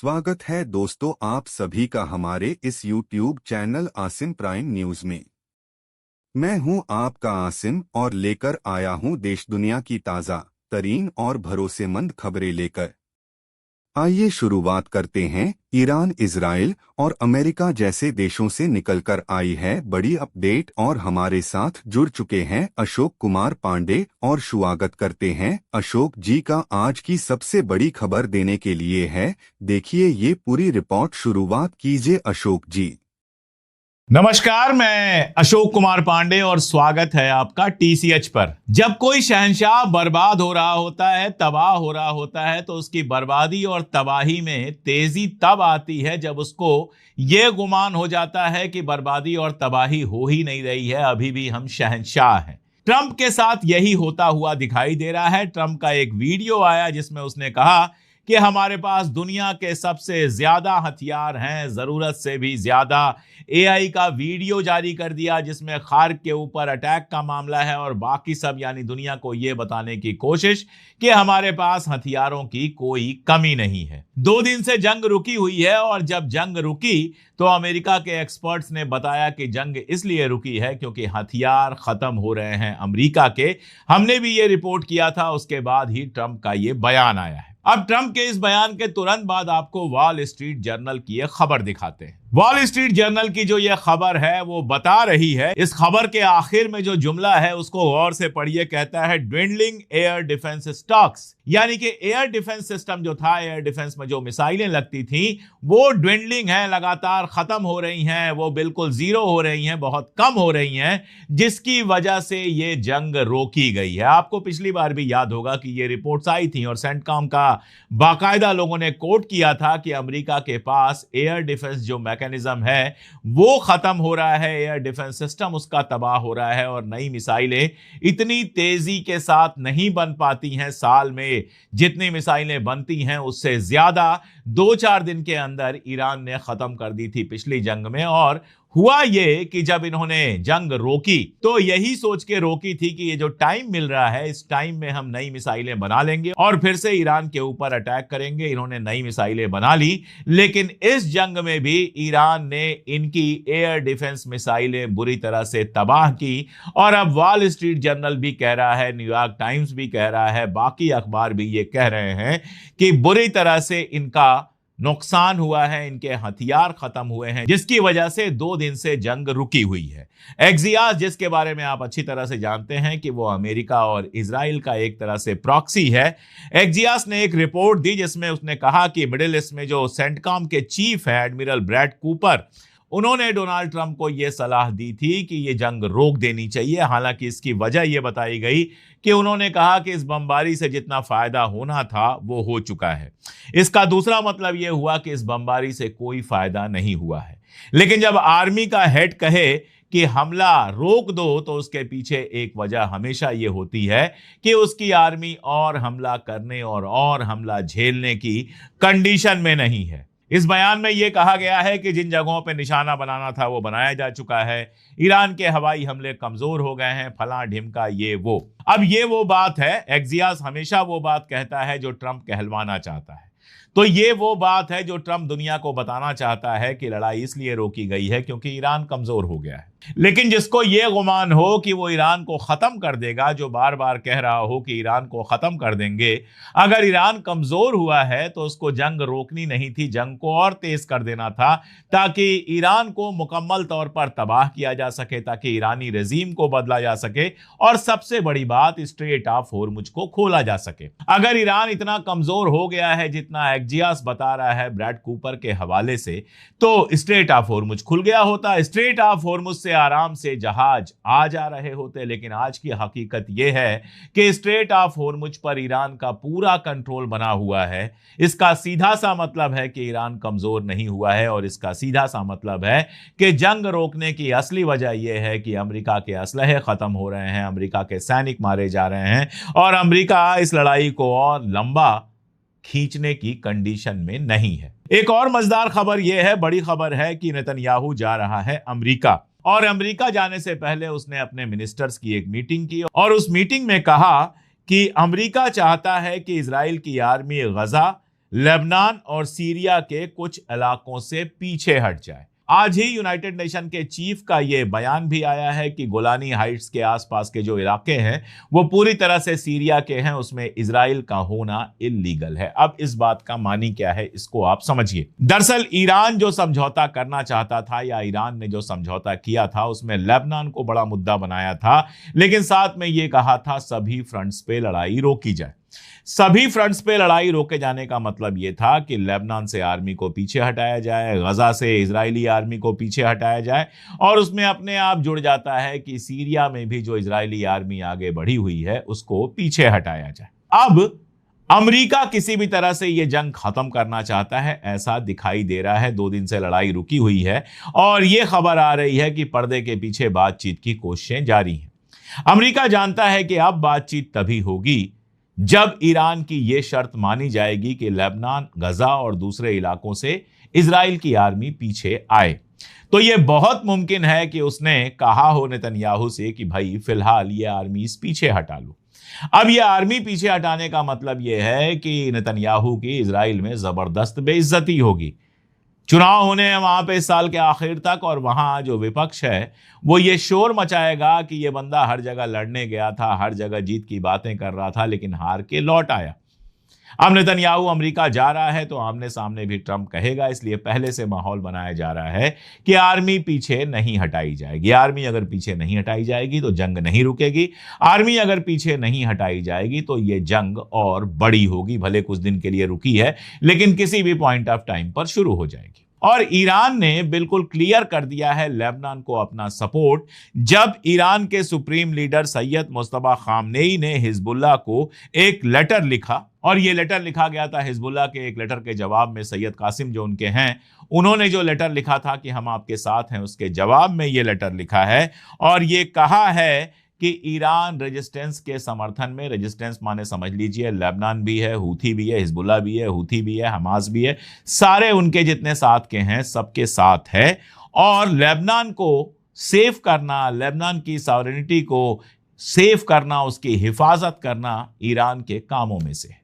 स्वागत है दोस्तों आप सभी का हमारे इस YouTube channel Asim prime news में। मैं हूं आपका आसिम और लेकर आया हूं देश दुनिया की ताज़ा तरीन और भरोसेमंद खबरें लेकर। आइए शुरुआत करते हैं। ईरान, इजराइल और अमेरिका जैसे देशों से निकलकर आई है बड़ी अपडेट और हमारे साथ जुड़ चुके हैं अशोक कुमार पांडे और स्वागत करते हैं अशोक जी का आज की सबसे बड़ी खबर देने के लिए है। देखिए ये पूरी रिपोर्ट, शुरुआत कीजिए अशोक जी। नमस्कार, मैं अशोक कुमार पांडे और स्वागत है आपका टीसीएच पर। जब कोई शहंशाह बर्बाद हो रहा होता है, तबाह हो रहा होता है, तो उसकी बर्बादी और तबाही में तेजी तब आती है जब उसको ये गुमान हो जाता है कि बर्बादी और तबाही हो ही नहीं रही है, अभी भी हम शहंशाह हैं। ट्रंप के साथ यही होता हुआ दिखाई दे रहा है। ट्रंप का एक वीडियो आया जिसमें उसने कहा कि हमारे पास दुनिया के सबसे ज्यादा हथियार हैं, जरूरत से भी ज्यादा। एआई का वीडियो जारी कर दिया जिसमें खार्क के ऊपर अटैक का मामला है और बाकी सब, यानी दुनिया को यह बताने की कोशिश कि हमारे पास हथियारों की कोई कमी नहीं है। 2 दिन से जंग रुकी हुई है और जब जंग रुकी तो अमेरिका के एक्सपर्ट्स ने बताया कि जंग इसलिए रुकी है क्योंकि हथियार खत्म हो रहे हैं अमेरिका के। हमने भी ये रिपोर्ट किया था, उसके बाद ही ट्रंप का ये बयान आया है। अब ट्रंप के इस बयान के तुरंत बाद आपको वॉल स्ट्रीट जर्नल की यह खबर दिखाते हैं। वॉल स्ट्रीट जर्नल की जो यह खबर है वो बता रही है, इस खबर के आखिर में जो जुमला है उसको गौर से पढ़िए। कहता है ड्विंडलिंग एयर डिफेंस स्टॉक्स, यानी कि एयर डिफेंस सिस्टम जो था, एयर डिफेंस में जो मिसाइलें लगती थी वो ड्विंडलिंग है, लगातार खत्म हो रही हैं, वो बिल्कुल जीरो हो रही हैं, बहुत कम हो रही हैं, जिसकी वजह से ये जंग रोकी गई है। आपको पिछली बार भी याद होगा कि ये रिपोर्ट्स आई थी और सेंटकॉम का बाकायदा लोगों ने कोट किया था कि अमेरिका के पास एयर डिफेंस जो मैकेनिज्म है वो खत्म हो रहा है, एयर डिफेंस सिस्टम उसका तबाह हो रहा है और नई मिसाइलें इतनी तेजी के साथ नहीं बन पाती हैं। साल में जितनी मिसाइलें बनती हैं उससे ज्यादा 2-4 दिन के अंदर ईरान ने खत्म कर दी थी पिछली जंग में। और हुआ ये कि जब इन्होंने जंग रोकी तो यही सोच के रोकी थी कि ये जो टाइम मिल रहा है, इस टाइम में हम नई मिसाइलें बना लेंगे और फिर से ईरान के ऊपर अटैक करेंगे। इन्होंने नई मिसाइलें बना ली, लेकिन इस जंग में भी ईरान ने इनकी एयर डिफेंस मिसाइलें बुरी तरह से तबाह की। और अब वॉल स्ट्रीट जर्नल भी कह रहा है, न्यूयॉर्क टाइम्स भी कह रहा है, बाकी अखबार भी ये कह रहे हैं कि बुरी तरह से इनका नुकसान हुआ है, इनके हथियार खत्म हुए हैं, जिसकी वजह से 2 दिन से जंग रुकी हुई है। एक्सियास, जिसके बारे में आप अच्छी तरह से जानते हैं कि वो अमेरिका और इजराइल का एक तरह से प्रॉक्सी है, एक्सियास ने एक रिपोर्ट दी जिसमें उसने कहा कि मिडिल ईस्ट में जो सेंटकॉम के चीफ है एडमिरल ब्रैड कूपर, उन्होंने डोनाल्ड ट्रंप को यह सलाह दी थी कि यह जंग रोक देनी चाहिए। हालांकि इसकी वजह यह बताई गई कि उन्होंने कहा कि इस बमबारी से जितना फायदा होना था वो हो चुका है। इसका दूसरा मतलब यह हुआ कि इस बमबारी से कोई फायदा नहीं हुआ है। लेकिन जब आर्मी का हेड कहे कि हमला रोक दो तो उसके पीछे एक वजह हमेशा यह होती है कि उसकी आर्मी और हमला करने और हमला झेलने की कंडीशन में नहीं है। इस बयान में यह कहा गया है कि जिन जगहों पर निशाना बनाना था वो बनाया जा चुका है, ईरान के हवाई हमले कमजोर हो गए हैं, फला ढिमका ये वो। अब ये वो बात है, एक्सियास हमेशा वो बात कहता है जो ट्रंप कहलवाना चाहता है। तो ये वो बात है जो ट्रंप दुनिया को बताना चाहता है कि लड़ाई इसलिए रोकी गई है क्योंकि ईरान कमजोर हो गया है। लेकिन जिसको ये गुमान हो कि वो ईरान को खत्म कर देगा, जो बार बार कह रहा हो कि ईरान को खत्म कर देंगे, अगर ईरान कमजोर हुआ है तो उसको जंग रोकनी नहीं थी, जंग को और तेज कर देना था ताकि ईरान को मुकम्मल तौर पर तबाह किया जा सके, ताकि ईरानी रेजीम को बदला जा सके और सबसे बड़ी बात स्ट्रेट ऑफ हॉर्मुज को खोला जा सके। अगर ईरान इतना कमजोर हो गया है जितना एक्सियास बता रहा है ब्रैड कूपर के हवाले से, तो स्ट्रेट ऑफ हॉर्मुज खुल गया होता। स्ट्रेट ऑफ हॉर्मुज से आराम से जहाज आ जा रहे होते। लेकिन आज की हकीकत यह है कि स्ट्रेट ऑफ हॉर्मुज पर ईरान का पूरा कंट्रोल बना हुआ है। इसका सीधा सा मतलब है कि ईरान कमजोर नहीं हुआ है और इसका सीधा सा मतलब है कि जंग रोकने की असली वजह यह है कि अमेरिका के असलहे खत्म हो रहे हैं, अमेरिका के सैनिक मारे जा रहे हैं और अमेरिका इस लड़ाई को और लंबा खींचने की कंडीशन में नहीं है। एक और मजेदार खबर यह है, बड़ी खबर है कि नेतन्याहू जा रहा है अमेरिका और अमेरिका जाने से पहले उसने अपने मिनिस्टर्स की एक मीटिंग की और उस मीटिंग में कहा कि अमेरिका चाहता है कि इजराइल की आर्मी गजा लेबनान और सीरिया के कुछ इलाकों से पीछे हट जाए। आज ही यूनाइटेड नेशन के चीफ का यह बयान भी आया है कि गोलानी हाइट्स के आसपास के जो इलाके हैं वो पूरी तरह से सीरिया के हैं, उसमें इजराइल का होना इल्लीगल है। अब इस बात का मानी क्या है, इसको आप समझिए। दरअसल ईरान जो समझौता करना चाहता था या ईरान ने जो समझौता किया था उसमें लेबनान को बड़ा मुद्दा बनाया था, लेकिन साथ में यह कहा था सभी फ्रंट्स पे लड़ाई रोकी जाए। सभी फ्रंट्स पे लड़ाई रोके जाने का मतलब यह था कि लेबनान से आर्मी को पीछे हटाया जाए, गजा से इजरायली आर्मी को पीछे हटाया जाए, और उसमें अपने आप जुड़ जाता है कि सीरिया में भी जो इजरायली आर्मी आगे बढ़ी हुई है उसको पीछे हटाया जाए। अब अमेरिका किसी भी तरह से यह जंग खत्म करना चाहता है, ऐसा दिखाई दे रहा है। 2 दिन से लड़ाई रुकी हुई है और यह खबर आ रही है कि पर्दे के पीछे बातचीत की कोशिशें जारी हैं। अमेरिका जानता है कि अब बातचीत तभी होगी जब ईरान की यह शर्त मानी जाएगी कि लेबनान, गजा और दूसरे इलाकों से इजराइल की आर्मी पीछे आए। तो यह बहुत मुमकिन है कि उसने कहा हो नेतन्याहू से कि भाई फिलहाल ये आर्मी पीछे हटा लो। अब यह आर्मी पीछे हटाने का मतलब यह है कि नेतन्याहू की इजराइल में जबरदस्त बेइज्जती होगी। चुनाव होने हैं वहां पे इस साल के आखिर तक, और वहां जो विपक्ष है वो ये शोर मचाएगा कि ये बंदा हर जगह लड़ने गया था, हर जगह जीत की बातें कर रहा था, लेकिन हार के लौट आया। अब नेतन्याहू अमेरिका जा रहा है तो आमने सामने भी ट्रंप कहेगा, इसलिए पहले से माहौल बनाया जा रहा है कि आर्मी पीछे नहीं हटाई जाएगी। आर्मी अगर पीछे नहीं हटाई जाएगी तो जंग नहीं रुकेगी। आर्मी अगर पीछे नहीं हटाई जाएगी तो ये जंग और बड़ी होगी। भले कुछ दिन के लिए रुकी है लेकिन किसी भी पॉइंट ऑफ टाइम पर शुरू हो जाएगी। और ईरान ने बिल्कुल क्लियर कर दिया है लेबनान को अपना सपोर्ट, जब ईरान के supreme leader Syed Mustafa Khamenei ने हिजबुल्लाह को एक लेटर लिखा, और ये लेटर लिखा गया था हिजबुल्लाह के एक लेटर के जवाब में। सैयद कासिम जो उनके हैं, उन्होंने जो लेटर लिखा था कि हम आपके साथ हैं, उसके जवाब में ये लेटर लिखा है और ये कहा है कि ईरान रेजिस्टेंस के समर्थन में, रेजिस्टेंस माने समझ लीजिए लेबनान भी है, हूथी भी है, हिजबुल्लाह भी है, हूथी भी है, हमास भी है, सारे उनके जितने साथ के हैं सबके साथ है। और लेबनान को सेफ करना, लेबनान की सॉवरेनिटी को सेफ करना, उसकी हिफाजत करना ईरान के कामों में से।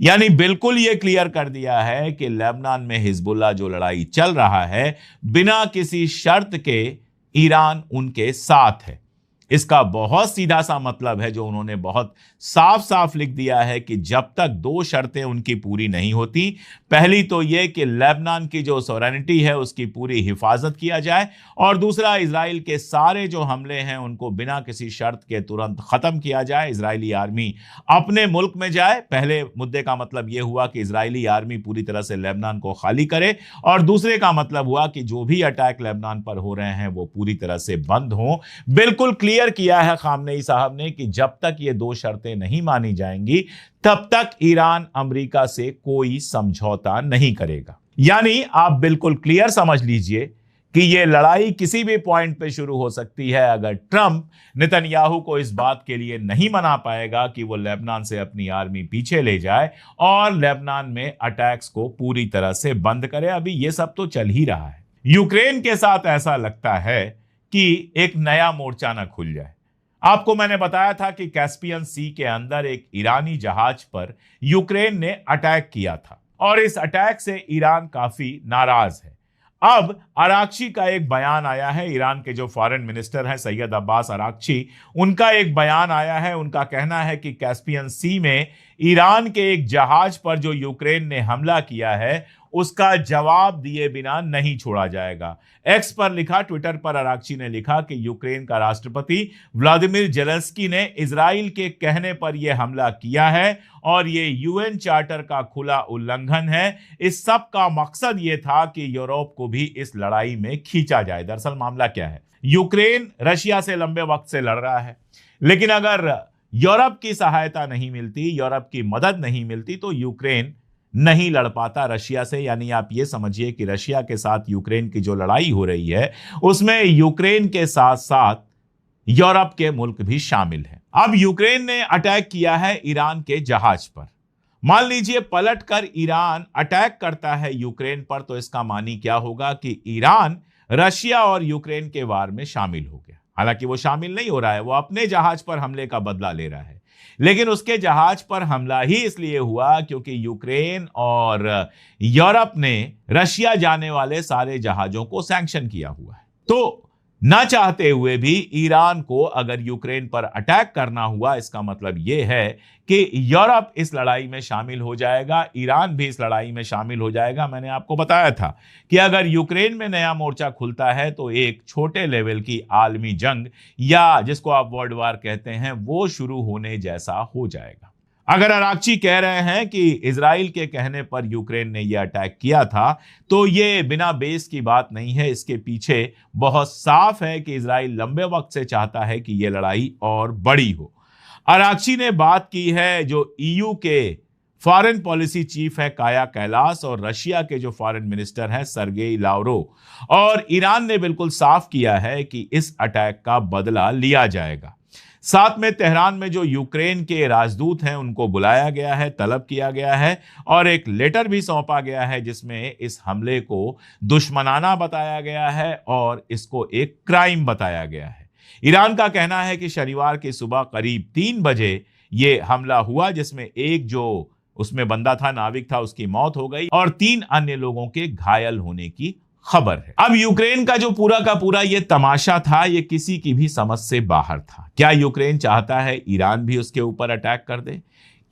यानी बिल्कुल यह क्लियर कर दिया है कि लेबनान में हिजबुल्लाह जो लड़ाई चल रहा है, बिना किसी शर्त के ईरान उनके साथ है। इसका बहुत सीधा सा मतलब है जो उन्होंने बहुत साफ साफ लिख दिया है कि जब तक 2 शर्तें उनकी पूरी नहीं होती, पहली तो यह कि लेबनान की जो सॉवरेनिटी है उसकी पूरी हिफाजत किया जाए, और दूसरा इजराइल के सारे जो हमले हैं उनको बिना किसी शर्त के तुरंत खत्म किया जाए, इजरायली आर्मी अपने मुल्क में जाए। पहले मुद्दे का मतलब यह हुआ कि इजरायली आर्मी पूरी तरह से लेबनान को खाली करे, और दूसरे का मतलब हुआ कि जो भी अटैक लेबनान पर हो रहे हैं वो पूरी तरह से बंद हो। बिल्कुल क्लियर किया है खामनेई साहब ने कि जब तक ये 2 शर्तें नहीं मानी जाएंगी तब तक ईरान अमेरिका से कोई समझौता नहीं करेगा। यानी आप बिल्कुल क्लियर समझ लीजिए कि यह लड़ाई किसी भी पॉइंट पे शुरू हो सकती है अगर ट्रंप नेतन्याहू को इस बात के लिए नहीं मना पाएगा कि वो लेबनान से अपनी आर्मी पीछे ले जाए और लेबनान में अटैक्स को पूरी तरह से बंद करे। अभी ये सब तो चल ही रहा है। यूक्रेन के साथ ऐसा लगता है कि एक नया मोर्चा न खुल जाए। आपको मैंने बताया था कि कैस्पियन सी के अंदर एक ईरानी जहाज पर यूक्रेन ने अटैक किया था और इस अटैक से ईरान काफी नाराज है। अब अराक्ची का एक बयान आया है, ईरान के जो फॉरेन मिनिस्टर हैं सैयद अब्बास अराक्ची, उनका एक बयान आया है। उनका कहना है कि कैस्पियन सी में ईरान के एक जहाज पर जो यूक्रेन ने हमला किया है उसका जवाब दिए बिना नहीं छोड़ा जाएगा। एक्स पर लिखा, ट्विटर पर अराक्ची ने लिखा कि यूक्रेन का राष्ट्रपति व्लादिमीर जेलेंस्की ने इजराइल के कहने पर यह हमला किया है और यह यूएन चार्टर का खुला उल्लंघन है। इस सब का मकसद यह था कि यूरोप को भी इस लड़ाई में खींचा जाए। दरअसल मामला क्या है, यूक्रेन रशिया से लंबे वक्त से लड़ रहा है, लेकिन अगर यूरोप की सहायता नहीं मिलती, यूरोप की मदद नहीं मिलती तो यूक्रेन नहीं लड़ पाता रशिया से। यानी आप ये समझिए कि रशिया के साथ यूक्रेन की जो लड़ाई हो रही है उसमें यूक्रेन के साथ साथ यूरोप के मुल्क भी शामिल हैं। अब यूक्रेन ने अटैक किया है ईरान के जहाज पर। मान लीजिए पलटकर ईरान अटैक करता है यूक्रेन पर, तो इसका मानी क्या होगा कि ईरान रशिया और यूक्रेन के वार में शामिल हो गया। हालांकि वो शामिल नहीं हो रहा है, वो अपने जहाज पर हमले का बदला ले रहा है। लेकिन उसके जहाज पर हमला ही इसलिए हुआ क्योंकि यूक्रेन और यूरोप ने रशिया जाने वाले सारे जहाजों को सैंक्शन किया हुआ है। तो ना चाहते हुए भी ईरान को अगर यूक्रेन पर अटैक करना हुआ, इसका मतलब यह है कि यूरोप इस लड़ाई में शामिल हो जाएगा, ईरान भी इस लड़ाई में शामिल हो जाएगा। मैंने आपको बताया था कि अगर यूक्रेन में नया मोर्चा खुलता है तो एक छोटे लेवल की आलमी जंग, या जिसको आप वर्ल्ड वार कहते हैं, वो शुरू होने जैसा हो जाएगा। अगर अरागची कह रहे हैं कि इजराइल के कहने पर यूक्रेन ने यह अटैक किया था, तो ये बिना बेस की बात नहीं है। इसके पीछे बहुत साफ है कि इजराइल लंबे वक्त से चाहता है कि यह लड़ाई और बड़ी हो। अरागची ने बात की है जो ईयू के फॉरेन पॉलिसी चीफ है काया कैलास और रशिया के जो फॉरेन मिनिस्टर हैं सर्गेई लावरोव, और ईरान ने बिल्कुल साफ किया है कि इस अटैक का बदला लिया जाएगा। साथ में तेहरान में जो यूक्रेन के राजदूत हैं उनको बुलाया गया है, तलब किया गया है और एक लेटर भी सौंपा गया है जिसमें इस हमले को दुश्मनाना बताया गया है और इसको एक क्राइम बताया गया है। ईरान का कहना है कि शनिवार की सुबह करीब 3 बजे ये हमला हुआ, जिसमें एक जो उसमें बंदा था, नाविक था, उसकी मौत हो गई और 3 अन्य लोगों के घायल होने की खबर है। अब यूक्रेन का जो पूरा का पूरा ये तमाशा था, ये किसी की भी समझ से बाहर था। क्या यूक्रेन चाहता है ईरान भी उसके ऊपर अटैक कर दे?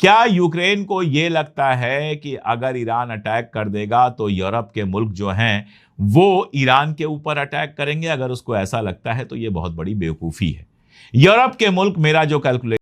क्या यूक्रेन को ये लगता है कि अगर ईरान अटैक कर देगा तो यूरोप के मुल्क जो हैं वो ईरान के ऊपर अटैक करेंगे? अगर उसको ऐसा लगता है तो ये बहुत बड़ी बेवकूफी है। यूरोप के मुल्क, मेरा जो कैलकुलेशन